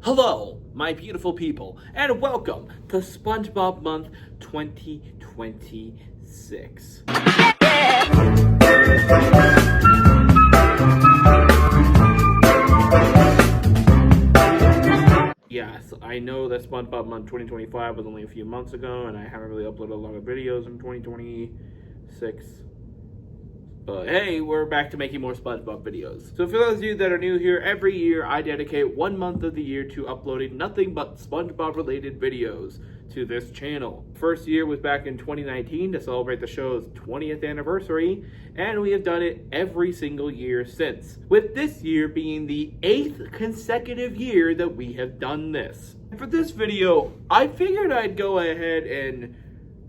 Hello, my beautiful people, and welcome to SpongeBob Month 2026. Yes, I know that SpongeBob Month 2025 was only a few months ago, and I haven't really uploaded a lot of videos in 2026. But hey, we're back to making more SpongeBob videos. So for those of you that are new here, every year I dedicate 1 month of the year to uploading nothing but SpongeBob related videos to this channel. First year was back in 2019 to celebrate the show's 20th anniversary, and we have done it every single year since, with this year being the 8th consecutive year that we have done this. And for this video, I figured I'd go ahead and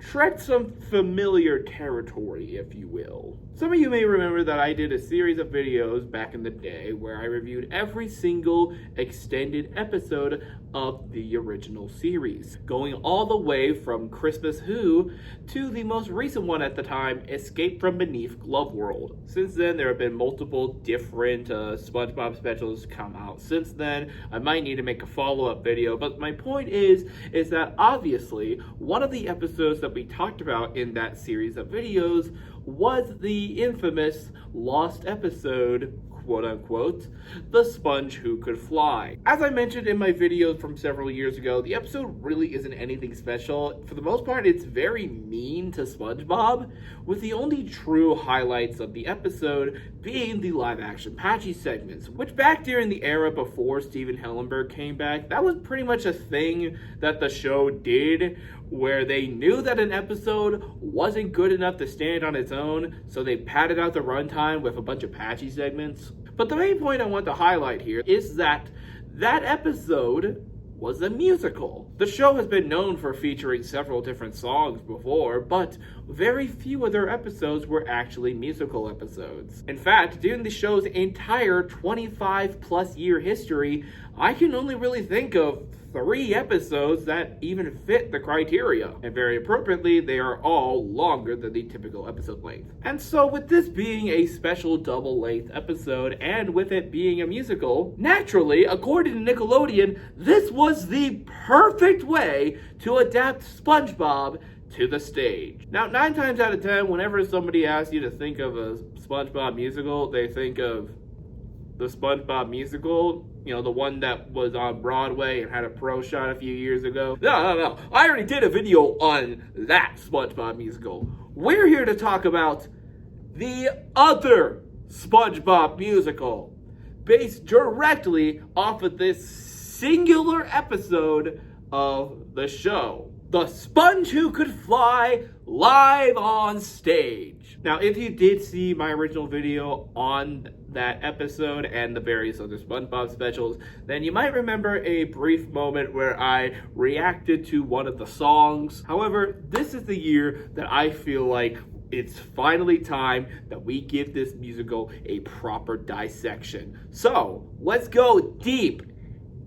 tread some familiar territory, if you will. Some of you may remember that I did a series of videos back in the day where I reviewed every single extended episode of the original series, going all the way from Christmas Who to the most recent one at the time, Escape from Beneath Glove World. Since then, there have been multiple different SpongeBob specials come out since then. I might need to make a follow-up video, but my point is that obviously one of the episodes that we talked about in that series of videos was the infamous lost episode, quote unquote, The Sponge Who Could Fly. As I mentioned in my video from several years ago, the episode really isn't anything special. For the most part, it's very mean to SpongeBob, with the only true highlights of the episode being the live action Patchy segments, which back during the era before Steven Hillenburg came back, that was pretty much a thing that the show did, where they knew that an episode wasn't good enough to stand on its own, so they padded out the runtime with a bunch of Patchy segments. But the main point I want to highlight here is that episode was a musical. The show has been known for featuring several different songs before, but very few of their episodes were actually musical episodes. In fact, during the show's entire 25+ year history, I can only really think of 3 episodes that even fit the criteria. And very appropriately, they are all longer than the typical episode length. And so with this being a special double length episode, and with it being a musical, naturally, according to Nickelodeon, this was the perfect way to adapt SpongeBob to the stage. Now, 9 times out of 10, whenever somebody asks you to think of a SpongeBob musical, they think of the SpongeBob musical, you know, the one that was on Broadway and had a pro shot a few years ago. No. I already did a video on that SpongeBob musical. We're here to talk about the other SpongeBob musical, based directly off of this singular episode of the show. The Sponge Who Could Fly, live on stage. Now, if you did see my original video on that episode and the various other SpongeBob specials, then you might remember a brief moment where I reacted to one of the songs. However, this is the year that I feel like it's finally time that we give this musical a proper dissection. So, let's go deep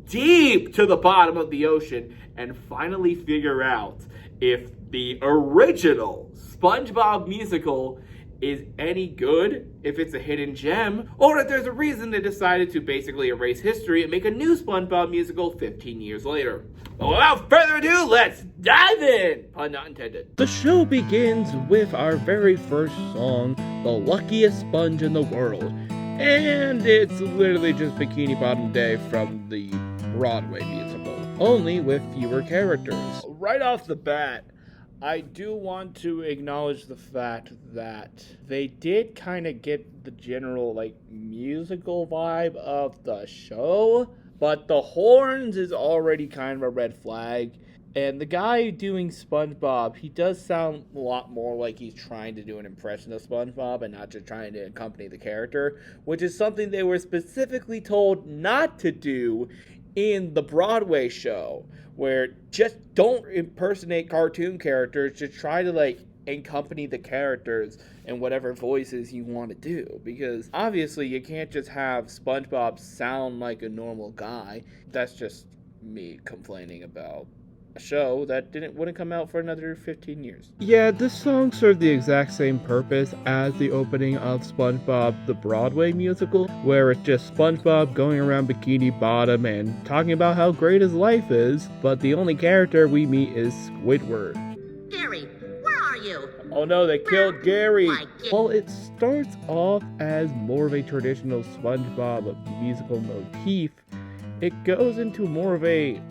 to the bottom of the ocean and finally figure out if the original SpongeBob musical is any good, if it's a hidden gem, or if there's a reason they decided to basically erase history and make a new SpongeBob musical 15 years later. But without further ado, let's dive in! Pun not intended. The show begins with our very first song, The Luckiest Sponge in the World. And it's literally just Bikini Bottom Day from the Broadway musical, only with fewer characters. Right off the bat, I do want to acknowledge the fact that they did kind of get the general, musical vibe of the show, but the horns is already kind of a red flag. And the guy doing SpongeBob, he does sound a lot more like he's trying to do an impression of SpongeBob and not just trying to accompany the character, which is something they were specifically told not to do in the Broadway show, where just don't impersonate cartoon characters, just try to accompany the characters in whatever voices you want to do, because obviously you can't just have SpongeBob sound like a normal guy. That's just me complaining about a show that wouldn't come out for another 15 years. Yeah, this song served the exact same purpose as the opening of SpongeBob the Broadway musical, where it's just SpongeBob going around Bikini Bottom and talking about how great his life is, but the only character we meet is Squidward. Gary, where are you? Oh no, they killed Gary! While it starts off as more of a traditional SpongeBob musical motif, it goes into more of a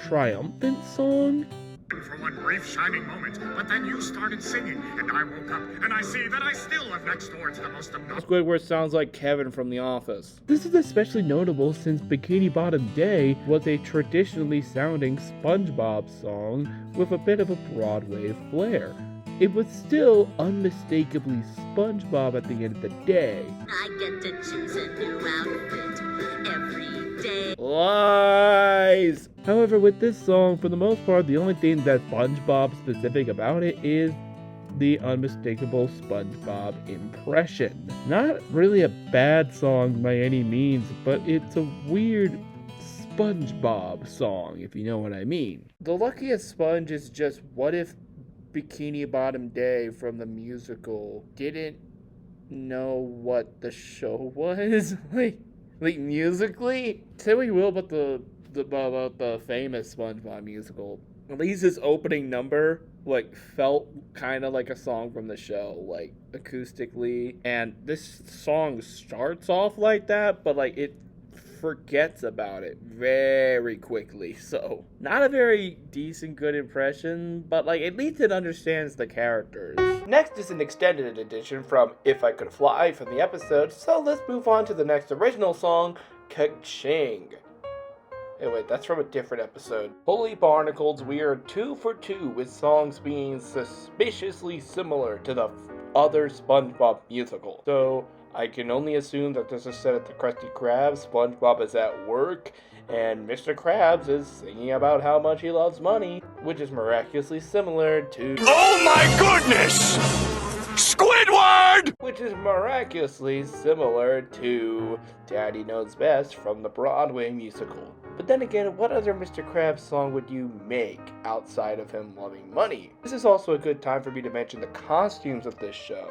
triumphant song. For one brief shining moment, but then you started singing, and I woke up, and I see that I still live next door to the most obnoxious. Squidward sounds like Kevin from The Office. This is especially notable since Bikini Bottom Day was a traditionally sounding SpongeBob song with a bit of a Broadway flair. It was still unmistakably SpongeBob at the end of the day. I get to choose a new outfit every day. Lies! However, with this song, for the most part, the only thing that's SpongeBob specific about it is the unmistakable SpongeBob impression. Not really a bad song by any means, but it's a weird SpongeBob song, if you know what I mean. The luckiest sponge is just, what if Bikini Bottom Day from the musical didn't know what the show was? like musically? Say what you will about the famous SpongeBob musical. At least his opening number felt kind of like a song from the show, acoustically. And this song starts off like that, but it forgets about it very quickly. So not a very decent, good impression, but at least it understands the characters. Next is an extended edition from If I Could Fly from the episode, so let's move on to the next original song, Ka-Ching. Hey, wait, that's from a different episode. Holy Barnacles, we are 2 for 2 with songs being suspiciously similar to the other SpongeBob musical. So I can only assume that this is set at the Krusty Krab. SpongeBob is at work, and Mr. Krabs is singing about how much he loves money, which is miraculously similar to... Oh my goodness! Squidward! Which is miraculously similar to Daddy Knows Best from the Broadway musical. But then again, what other Mr. Krabs song would you make outside of him loving money? This is also a good time for me to mention the costumes of this show,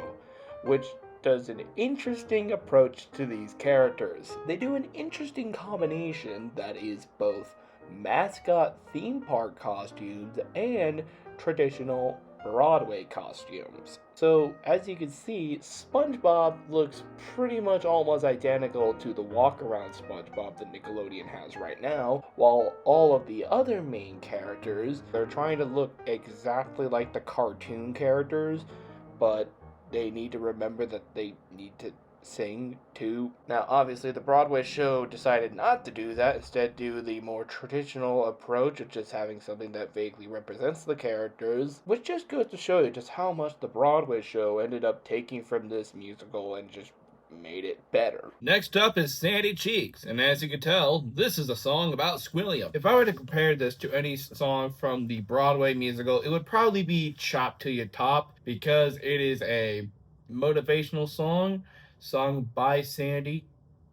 which does an interesting approach to these characters. They do an interesting combination that is both mascot theme park costumes and traditional Broadway costumes. So, as you can see, SpongeBob looks pretty much almost identical to the walk-around SpongeBob that Nickelodeon has right now, while all of the other main characters, they're trying to look exactly like the cartoon characters, but they need to remember that they need to sing too. Now, obviously, the Broadway show decided not to do that, instead do the more traditional approach of just having something that vaguely represents the characters, which just goes to show you just how much the Broadway show ended up taking from this musical and just made it better. Next up is Sandy Cheeks, and as you can tell, this is a song about Squilliam. If I were to compare this to any song from the Broadway musical, it would probably be Chop Till You Top, because it is a motivational song sung by Sandy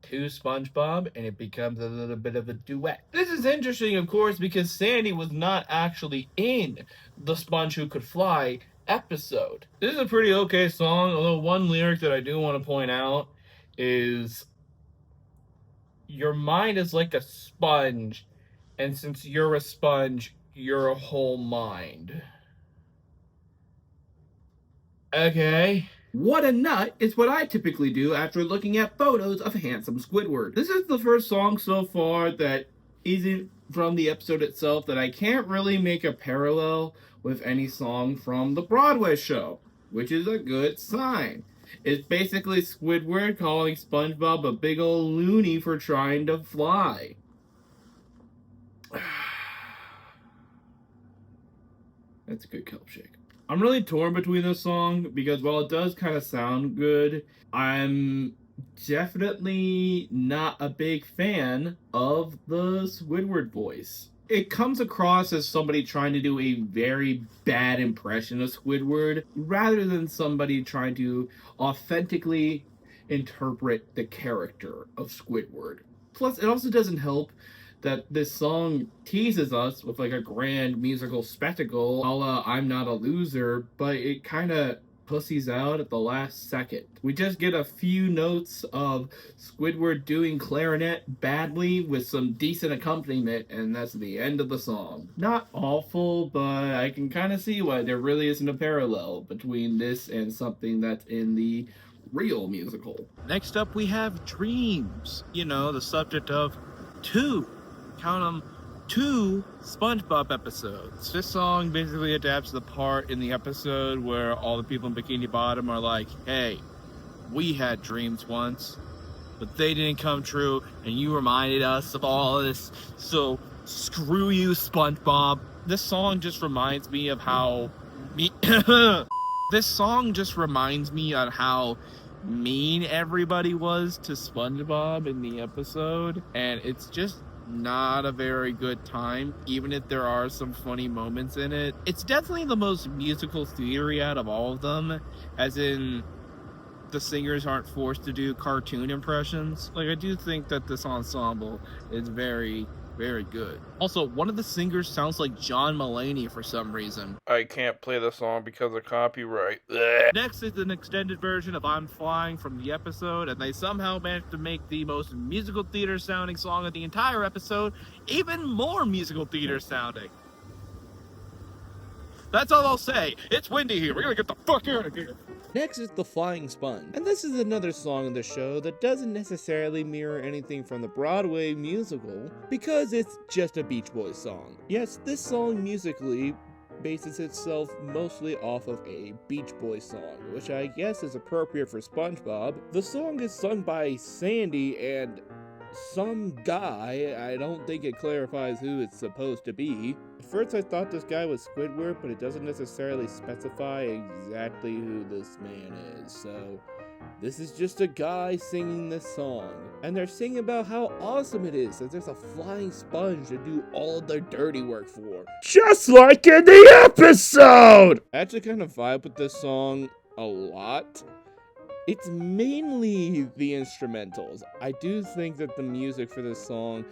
to SpongeBob, and it becomes a little bit of a duet. This is interesting, of course, because Sandy was not actually in the Sponge Who Could Fly episode. This is a pretty okay song, although one lyric that I do want to point out is, your mind is like a sponge, and since you're a sponge, you're a whole mind. Okay. What a nut is what I typically do after looking at photos of handsome Squidward. This is the first song so far that isn't from the episode itself that I can't really make a parallel with any song from the Broadway show, which is a good sign. It's basically Squidward calling SpongeBob a big ol' loony for trying to fly. That's a good kelp shake. I'm really torn between this song because while it does kind of sound good, I'm definitely not a big fan of the Squidward voice. It comes across as somebody trying to do a very bad impression of Squidward rather than somebody trying to authentically interpret the character of Squidward. Plus, it also doesn't help that this song teases us with like a grand musical spectacle, a la I'm Not a Loser, but it kind of pussies out at the last second. We just get a few notes of Squidward doing clarinet badly with some decent accompaniment, and that's the end of the song. Not awful, but I can kind of see why there really isn't a parallel between this and something that's in the real musical. Next up, we have Dreams. You know, the subject of two, count them, two SpongeBob episodes. This song basically adapts the part in the episode where all the people in Bikini Bottom are like, hey, we had dreams once, but they didn't come true, and you reminded us of all of this, so screw you, SpongeBob. This song just reminds me of how this song just reminds me on how mean everybody was to SpongeBob in the episode, and it's just not a very good time, even if there are some funny moments in it. It's definitely the most musical theory out of all of them, as in the singers aren't forced to do cartoon impressions. Like, I do think that this ensemble is very, very good. Also, one of the singers sounds like John Mulaney for some reason. I can't play the song because of copyright. Next is an extended version of I'm Flying from the episode, and they somehow managed to make the most musical theater sounding song of the entire episode even more musical theater sounding. That's all I'll say. It's windy here. We're gonna get the fuck out of here. Next is The Flying Sponge, and this is another song in the show that doesn't necessarily mirror anything from the Broadway musical, because it's just a Beach Boys song. Yes, this song musically bases itself mostly off of a Beach Boys song, which I guess is appropriate for SpongeBob. The song is sung by Sandy and some guy. I don't think it clarifies who it's supposed to be. At first I thought this guy was Squidward, but it doesn't necessarily specify exactly who this man is, so this is just a guy singing this song. And they're singing about how awesome it is that there's a flying sponge to do all of their dirty work for. Just like in the episode! I actually kind of vibe with this song a lot. It's mainly the instrumentals. I do think that the music for this song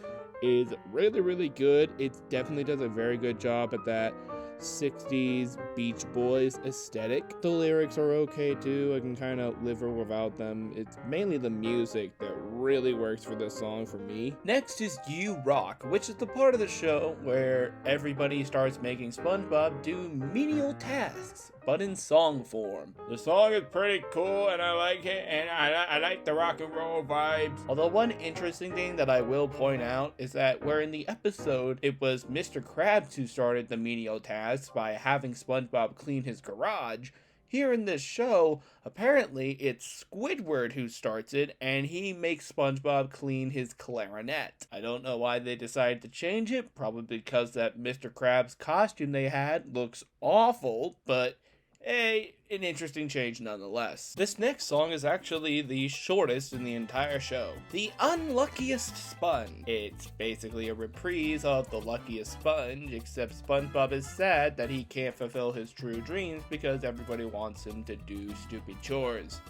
is really, really good. It definitely does a very good job at that 60s Beach Boys aesthetic. The lyrics are okay too. I can kind of live without them. It's mainly the music that really works for this song for me. Next is You Rock, which is the part of the show where everybody starts making SpongeBob do menial tasks, but in song form. The song is pretty cool and I like it, and I like the rock and roll vibes. Although one interesting thing that I will point out is that where in the episode it was Mr. Krabs who started the menial tasks by having SpongeBob clean his garage, here in this show, apparently it's Squidward who starts it, and he makes SpongeBob clean his clarinet. I don't know why they decided to change it, probably because that Mr. Krabs costume they had looks awful, but hey, an interesting change nonetheless. This next song is actually the shortest in the entire show. The Unluckiest Sponge. It's basically a reprise of The Luckiest Sponge, except SpongeBob is sad that he can't fulfill his true dreams because everybody wants him to do stupid chores.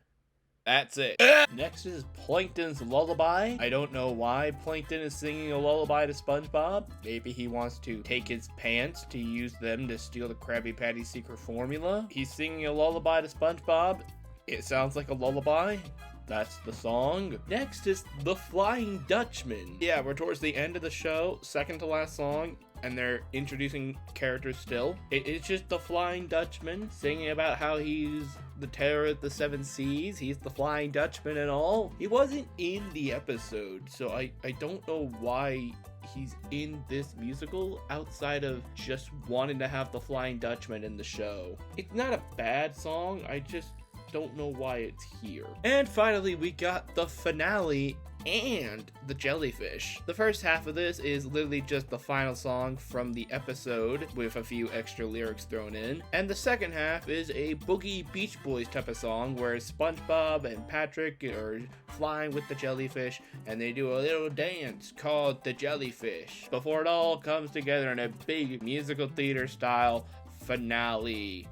That's it. Next is Plankton's Lullaby. I don't know why Plankton is singing a lullaby to SpongeBob. Maybe he wants to take his pants to use them to steal the Krabby Patty secret formula. He's singing a lullaby to SpongeBob. It sounds like a lullaby. That's the song. Next is The Flying Dutchman. Yeah, we're towards the end of the show, second to last song, and they're introducing characters still. It's just the Flying Dutchman singing about how he's the terror of the seven seas. He's the Flying Dutchman and all. He wasn't in the episode, so I don't know why he's in this musical outside of just wanting to have the Flying Dutchman in the show. It's not a bad song, I just don't know why it's here. And finally, we got the finale and the jellyfish. The first half of this is literally just the final song from the episode with a few extra lyrics thrown in, and the second half is a boogie Beach Boys type of song where SpongeBob and Patrick are flying with the jellyfish and they do a little dance called the jellyfish before it all comes together in a big musical theater style finale.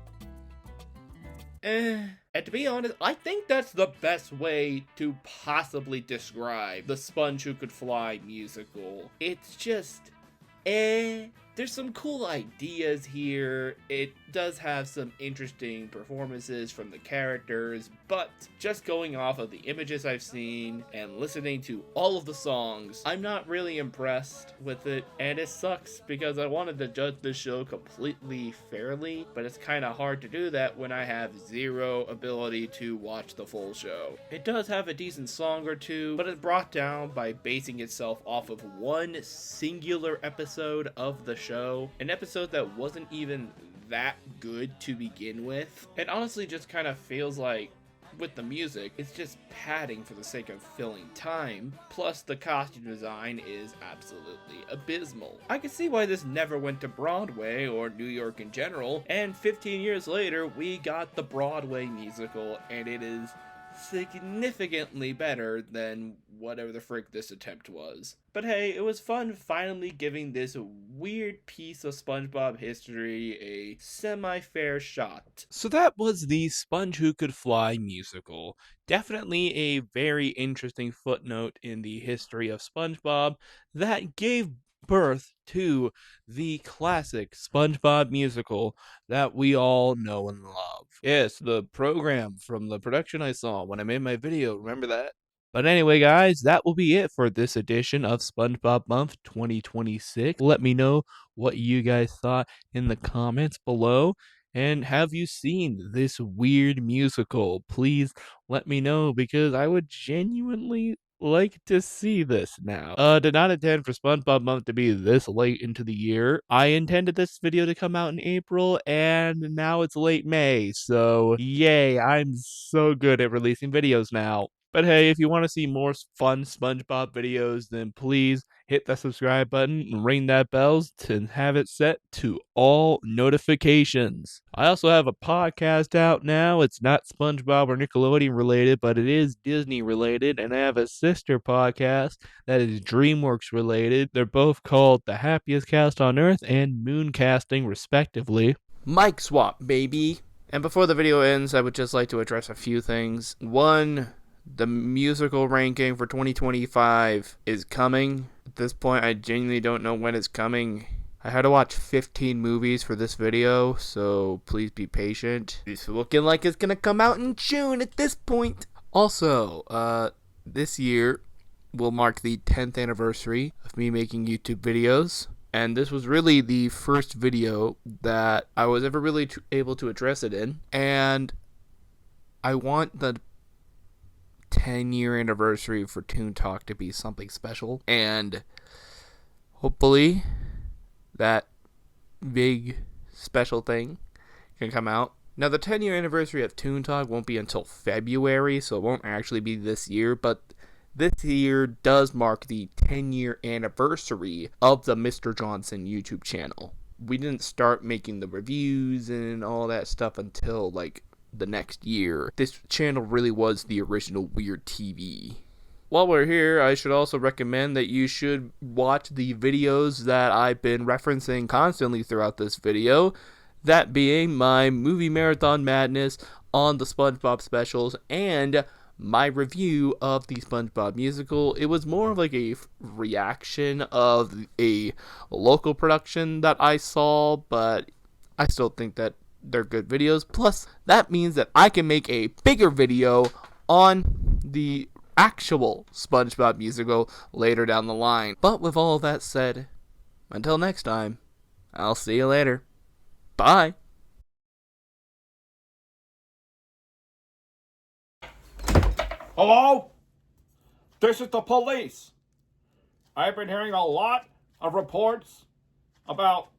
And to be honest, I think that's the best way to possibly describe the Sponge Who Could Fly musical. It's just, there's some cool ideas here. It does have some interesting performances from the characters, but just going off of the images I've seen and listening to all of the songs, I'm not really impressed with it, and it sucks because I wanted to judge this show completely fairly, but it's kind of hard to do that when I have zero ability to watch the full show. It does have a decent song or two, but it's brought down by basing itself off of one singular episode of the show, an episode that wasn't even that good to begin with. It honestly just kind of feels like, with the music, it's just padding for the sake of filling time, plus the costume design is absolutely abysmal. I can see why this never went to Broadway or New York in general, and 15 years later we got the Broadway musical, and it is significantly better than whatever the frick this attempt was. But hey, it was fun finally giving this weird piece of SpongeBob history a semi-fair shot. So that was the Sponge Who Could Fly musical. Definitely a very interesting footnote in the history of SpongeBob that gave birth to the classic SpongeBob musical that we all know and love. Yes, the program from the production I saw when I made my video, remember that? But anyway, guys, that will be it for this edition of SpongeBob Month 2026. Let me know what you guys thought in the comments below. And have you seen this weird musical? Please let me know, because I would genuinely like to see this now. Did not intend for SpongeBob Month to be this late into the year. I intended this video to come out in April, and now it's late May, so yay, I'm so good at releasing videos now. But hey, if you want to see more fun SpongeBob videos, then please hit that subscribe button and ring that bell to have it set to all notifications. I also have a podcast out now. It's not SpongeBob or Nickelodeon related, but it is Disney related, and I have a sister podcast that is DreamWorks related. They're both called The Happiest Cast on Earth and Mooncasting, respectively. Mic swap, baby! And before the video ends, I would just like to address a few things. One, the musical ranking for 2025 is coming. At this point, I genuinely don't know when it's coming. I had to watch 15 movies for this video, so please be patient. It's looking like it's gonna come out in June at this point. Also, this year will mark the 10th anniversary of me making YouTube videos. And this was really the first video that I was ever really able to address it in. And I want the 10-year anniversary for Toon Talk to be something special, and hopefully that big special thing can come out. Now, the 10-year anniversary of Toon Talk won't be until February, so it won't actually be this year, but this year does mark the 10-year anniversary of the Mr. Johnson YouTube channel. We didn't start making the reviews and all that stuff until like the next year. This channel really was the original Weird TV. While we're here, I should also recommend that you should watch the videos that I've been referencing constantly throughout this video, that being my movie marathon madness on the SpongeBob specials and my review of the SpongeBob musical. It was more of like a reaction of a local production that I saw, but I still think that they're good videos. Plus, that means that I can make a bigger video on the actual SpongeBob musical later down the line. But with all that said, until next time, I'll see you later. Bye. Hello? This is the police. I've been hearing a lot of reports about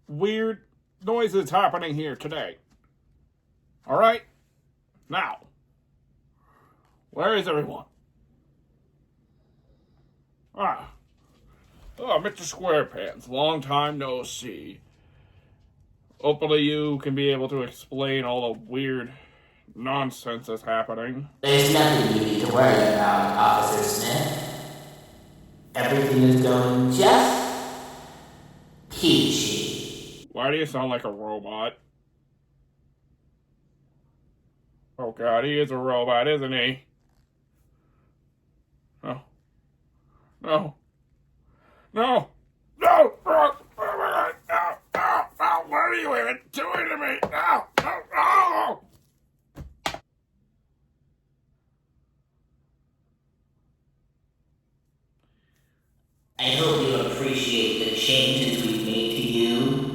weird noises happening here today. All right? Now, where is everyone? Oh, Mr. SquarePants, long time no see. Hopefully you can be able to explain all the weird nonsense that's happening. There's nothing you need to worry about, Officer Smith. Everything is going just peachy. Why do you sound like a robot? Oh God, he is a robot, isn't he? No. No. No. No! No! No! No! No! What are you even doing to me? No! No! No! I hope you appreciate the changes we've made to you.